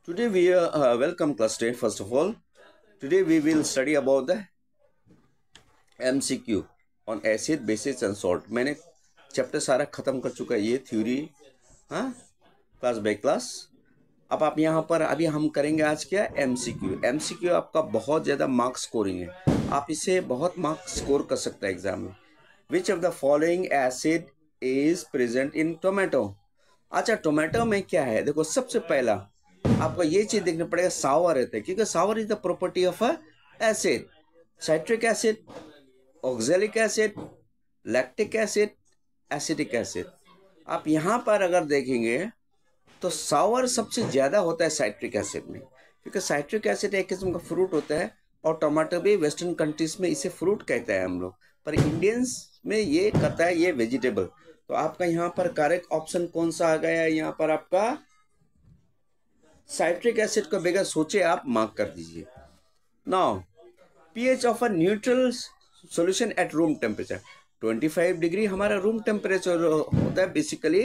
Today we welcome class 10. First of all, today we will study about the MCQ on acid, bases and salt. मैंने chapter सारा खत्म कर चुका है, ये थ्योरी हाँ क्लास बाय क्लास. अब आप यहाँ पर अभी हम करेंगे आज क्या MCQ. MCQ आपका बहुत ज़्यादा मार्क्स स्कोरिंग है, आप इसे बहुत मार्क्स स्कोर कर सकते हैं एग्जाम में. विच of the following acid is present in tomato. अच्छा, टोमेटो में क्या है, देखो सबसे पहला आपको ये चीज देखना पड़ेगा, सावर रहता है क्योंकि sour is the property of a acid. Citric acid, oxalic acid, lactic acid, acetic acid. आप यहाँ पर अगर देखेंगे तो सावर सबसे ज्यादा होता है साइट्रिक एसिड में, क्योंकि साइट्रिक एसिड एक किस्म का फ्रूट होता है और टमाटो भी वेस्टर्न कंट्रीज में इसे फ्रूट कहते हैं हम लोग, पर इंडियंस में ये कहता है ये वेजिटेबल. तो आपका यहाँ पर करेक्ट ऑप्शन कौन सा आ गया है, यहाँ पर आपका साइट्रिक एसिड को बगैर सोचे आप मार्क कर दीजिए. Now pH of a neutral solution at room temperature. 25 degree हमारा रूम टेम्परेचर होता है बेसिकली,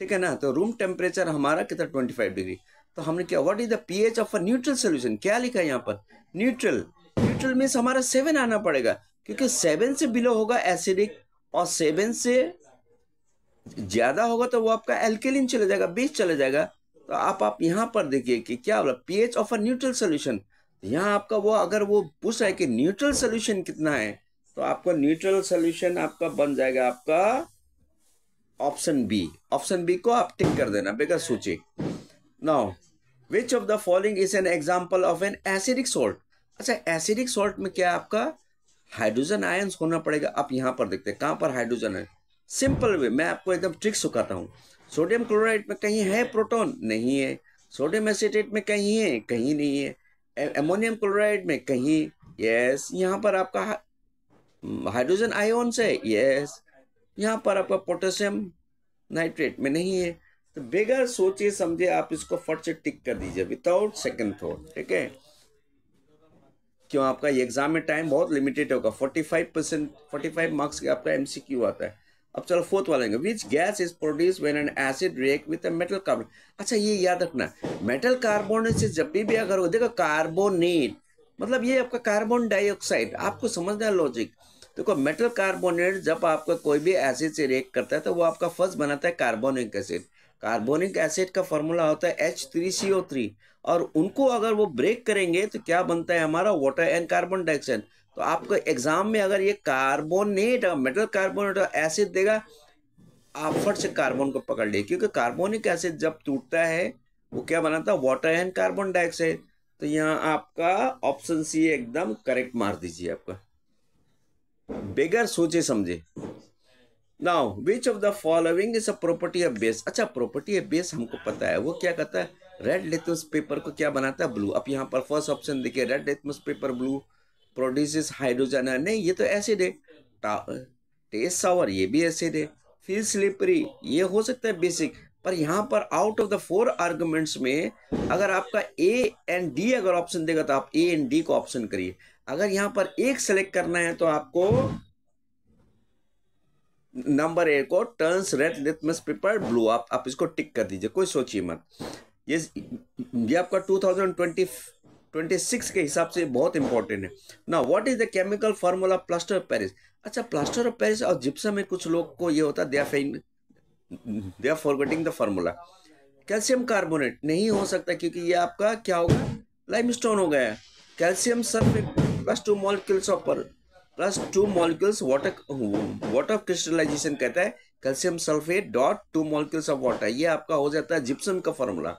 ठीक है ना. तो रूम टेम्परेचर हमारा कितना 25 डिग्री. तो हमने क्या, what is the pH of a neutral solution, क्या लिखा है यहाँ पर न्यूट्रल. न्यूट्रल मीन्स हमारा 7 आना पड़ेगा, क्योंकि 7 से बिलो होगा एसिडिक और 7 से ज्यादा होगा तो वो आपका एल्केलिन चले जाएगा, बेस चले जाएगा. तो आप यहाँ पर देखिए कि क्या बोला, pH of a neutral solution. यहाँ आपका वो अगर वो पूछ रहा है कि न्यूट्रल सॉल्यूशन कितना है, तो आपका न्यूट्रल सॉल्यूशन आपका बन जाएगा आपका ऑप्शन बी. ऑप्शन बी को आप टिक कर देना बगैर सोचे. Now which of the following is an example of an acidic salt. अच्छा, एसिडिक सॉल्ट में क्या आपका हाइड्रोजन आयंस होना पड़ेगा. आप यहाँ पर देखते हैं कहाँ पर हाइड्रोजन है. सिंपल वे मैं आपको एकदम ट्रिक सिखाता हूँ. सोडियम क्लोराइड में कहीं है प्रोटॉन, नहीं है. सोडियम एसीटेट में कहीं है, कहीं नहीं है. एमोनियम क्लोराइड में कहीं, यस. यहाँ पर आपका हाइड्रोजन आयोन्स है, यस. यहाँ पर आपका पोटेशियम नाइट्रेट में नहीं है. तो बगैर सोचे समझे आप इसको फट से टिक कर दीजिए विदाउट सेकंड थॉट, ठीक है. क्यों, आपका ये एग्जाम में टाइम बहुत लिमिटेड होगा. 45 मार्क्स का आपका एमसीक्यू आता है. अब चलो फोर्थ वाला लेंगे. Which gas is produce when an acid react with a metal carbon. अच्छा, ये याद रखना, मेटल कार्बोनेट से जब भी अगर हो, देखो कार्बोनेट मतलब ये आपका कार्बन डाइऑक्साइड. आपको समझना है लॉजिक. देखो मेटल कार्बोनेट जब आपका कोई भी एसिड से रिएक्ट करता है तो वो आपका फर्स्ट बनाता है कार्बोनिक एसिड. कार्बोनिक एसिड का फॉर्मूला होता है H3CO3, और उनको अगर वो ब्रेक करेंगे तो क्या बनता है हमारा वाटर एंड कार्बन डाइऑक्साइड. तो आपको एग्जाम में अगर ये कार्बोनेट मेटल कार्बोनेट एसिड देगा, आप फट से कार्बन को पकड़ लिए, क्योंकि कार्बोनिक एसिड जब टूटता है वो क्या बनाता है, वाटर एंड कार्बन डाइऑक्साइड. तो यहाँ आपका ऑप्शन सी एकदम करेक्ट मार दीजिए आपका बगैर सोचे समझे. Now which of the following is a property of base. अच्छा, प्रॉपर्टी ऑफ बेस हमको पता है, वो क्या कहता है, रेड लिथमस पेपर को क्या बनाता है, ब्लू. अब यहाँ पर फर्स्ट ऑप्शन देखिए, red litmus paper blue produces hydrogen. नहीं, ये तो एसिड है. टेस्ट सावर, ये भी एसिड है. फील स्लिपरी, ये हो सकता है बेसिक. पर यहाँ पर आउट ऑफ द 4 आर्गुमेंट्स में अगर आपका ए एंड डी अगर ऑप्शन देगा तो आप ए एंड डी को ऑप्शन करिए. अगर यहाँ पर एक सेलेक्ट करना है तो आपको नंबर ए को turns red litmus paper blue, आप इसको टिक कर दीजिए, कोई सोचिए मत. ये आपका 2026 के हिसाब से बहुत इंपॉर्टेंट है. ना what is the chemical formula plaster of Paris. अच्छा, प्लास्टर ऑफ पेरिस और जिप्सम में कुछ लोग को ये होता है they are forgetting the formula. Calcium carbonate नहीं हो सकता, क्योंकि ये आपका क्या होगा, लाइमस्टोन हो गया. Calcium sulphate plus 2 molecules of plus 2 molecules water crystallisation कहता है calcium sulphate dot 2 molecules of water. ये आपका हो जाता है जिप्सम का formula.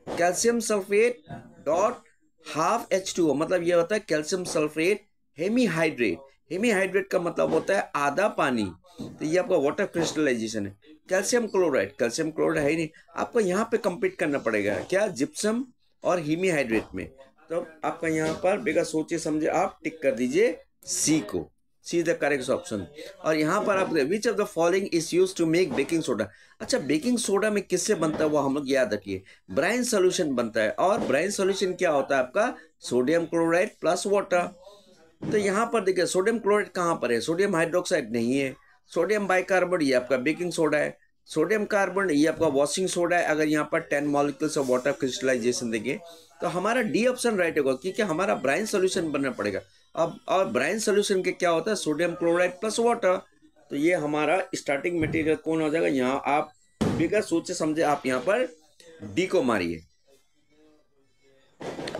Calcium sulphate dot half H2O, मतलब ये होता है कैल्शियम सल्फेट हेमीहाइड्रेट. हेमीहाइड्रेट का मतलब होता है आधा पानी. तो ये आपका वाटर क्रिस्टलाइजेशन है. कैल्शियम क्लोराइड है ही नहीं. आपको यहाँ पे कंपीट करना पड़ेगा क्या, जिप्सम और हेमीहाइड्रेट में. तो आपका यहाँ पर बेगा सोचे समझे आप टिक कर दीजिए सी को, सी द करेक्ट ऑप्शन. और यहाँ पर आप which of the following is used to make baking soda. अच्छा, बेकिंग सोडा में किससे बनता है वो हम लोग याद रखिए, ब्राइन सॉल्यूशन बनता है. और ब्राइन सॉल्यूशन क्या होता है आपका, सोडियम क्लोराइड प्लस वाटर. तो यहाँ पर देखिए सोडियम क्लोराइड कहाँ पर है, सोडियम हाइड्रोक्साइड नहीं है. सोडियम बाइकार्बोनेट ये आपका बेकिंग सोडा है. सोडियम कार्बोनेट ये आपका वॉशिंग सोडा है। अगर यहाँ पर 10 मॉलिक्यूल्स ऑफ वाटर क्रिस्टलाइजेशन देंगे तो हमारा डी ऑप्शन राइट होगा, क्योंकि हमारा ब्राइन सोल्यूशन बनना पड़ेगा। अब और ब्राइन सोल्यूशन के क्या होता है, सोडियम क्लोराइड प्लस वाटर। तो ये हमारा स्टार्टिंग मटेरियल कौन हो जाएगा, यहाँ आप बिगर सोचे समझे आप यहाँ पर डी को मारिए।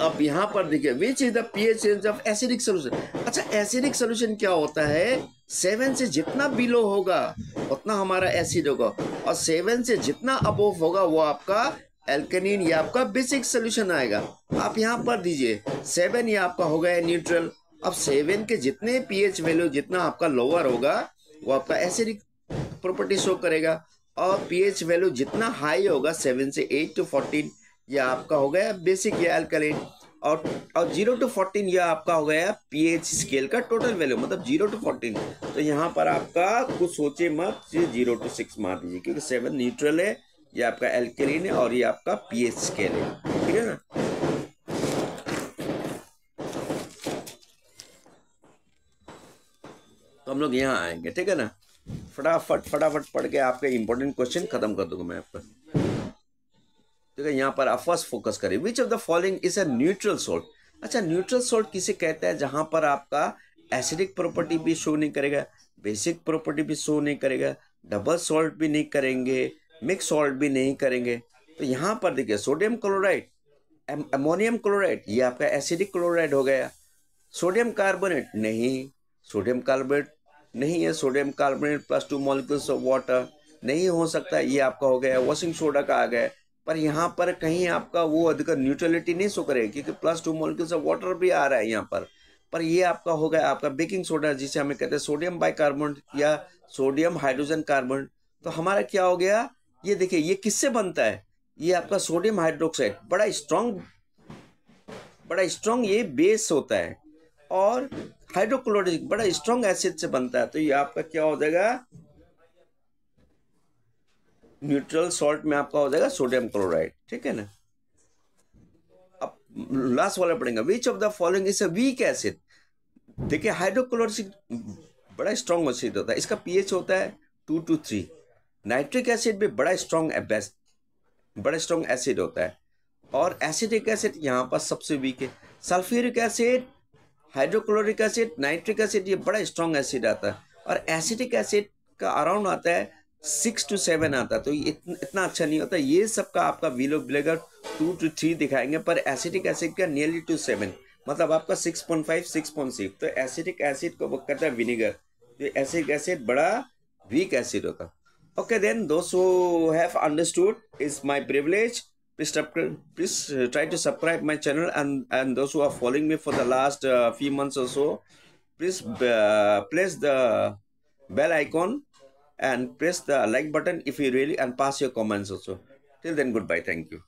अब यहाँ पर देखिए which is the pH range of acidic solution. अच्छा, एसिडिक सोल्यूशन क्या होता है, 7 से जितना बिलो होगा उतना हमारा एसिड होगा, और 7 से जितना अबोव होगा वो आपका एल्केनिन या आपका बेसिक सोल्यूशन आएगा। आप यहाँ पर दीजिए 7 ये आपका हो गया न्यूट्रल। अब 7 के जितने पीएच वैल्यू जितना आपका लोअर होगा वो आपका एसिडिक प्रॉपर्टी शो करेगा, और पीएच वैल्यू जितना हाई होगा 7 से 8 to 14 यह आपका हो गया बेसिक या अल्कलाइन, और 0 to 14 यह आपका हो गया पीएच स्केल का टोटल वैल्यू, मतलब 0 to 14। तो यहाँ पर आपका कुछ सोचे मत, 0 to 6 मार दीजिए, क्योंकि 7 न्यूट्रल है, ये आपका एल्कलाइन है, और ये आपका पीएच स्केल है। ठीक है ना। तो हम लोग यहाँ आएंगे, ठीक है ना। फटाफट पढ़ के आपके इंपॉर्टेंट क्वेश्चन खत्म कर दूंगा मैं आपका। ठीक है, यहाँ पर आप फर्स्ट फोकस करें, विच of the following is a neutral salt. अच्छा, न्यूट्रल सॉल्ट किसे कहता है, जहां पर आपका एसिडिक प्रॉपर्टी भी शो नहीं करेगा, बेसिक प्रॉपर्टी भी शो नहीं करेगा, डबल सॉल्ट भी नहीं करेंगे, मिक्स सॉल्ट भी नहीं करेंगे। तो यहाँ पर देखिए सोडियम क्लोराइड, अमोनियम क्लोराइड, ये आपका एसिडिक क्लोराइड हो गया। सोडियम कार्बोनेट नहीं, सोडियम कार्बोनेट नहीं है, sodium carbonate plus 2 molecules of water नहीं हो सकता, ये आपका हो गया वॉशिंग सोडा का आ गया। पर यहाँ पर कहीं आपका वो अधिक न्यूट्रलिटी नहीं शो करेगा, क्योंकि प्लस 2 मॉलिक्यूल्स ऑफ वाटर भी आ रहा है यहाँ पर ये आपका हो गया आपका बेकिंग सोडा, जिसे हमें कहते हैं सोडियम बाइकार्बोनेट या सोडियम हाइड्रोजन कार्बोनेट। तो हमारा क्या हो गया, ये देखिए ये किससे बनता है, ये आपका सोडियम हाइड्रोक्साइड, बड़ा स्ट्रॉन्ग ये बेस होता है, और हाइड्रोक्लोरिक बड़ा स्ट्रॉन्ग एसिड से बनता है। तो ये आपका क्या हो जाएगा, न्यूट्रल सॉल्ट में आपका हो जाएगा सोडियम क्लोराइड। ठीक है ना। अब लास्ट वाला पढ़ेंगे, विच of the following is a weak acid. देखिए हाइड्रोक्लोरिक बड़ा स्ट्रॉन्ग एसिड होता है, इसका पीएच होता है 2 to 3। नाइट्रिक एसिड भी बड़ा स्ट्रॉन्ग एसिड होता है, और एसिडिक एसिड यहाँ पर सबसे वीक है। Sulphuric acid, hydrochloric acid, nitric acid, ये बड़ा स्ट्रॉन्ग एसिड आता है, और एसिडिक एसिड का अराउंड आता है 6 to 7 आता है। तो इतना अच्छा नहीं होता, ये सबका आपका विलो ब्लेगर 2 to 3 दिखाएंगे, पर एसिडिक एसिड का नियरली to 7, मतलब आपका 6.5 6.6। तो एसिडिक एसिड को वो कहता है विनेगर, तो एसिडिक एसिड बड़ा वीक एसिड होता है। ओके देन, दोस्त who have understood is my privilege. Please try to subscribe my channel, and those who are following me for the last few months or so, please press the bell icon and press the like button if you really, and pass your comments also. Till then, goodbye. Thank you.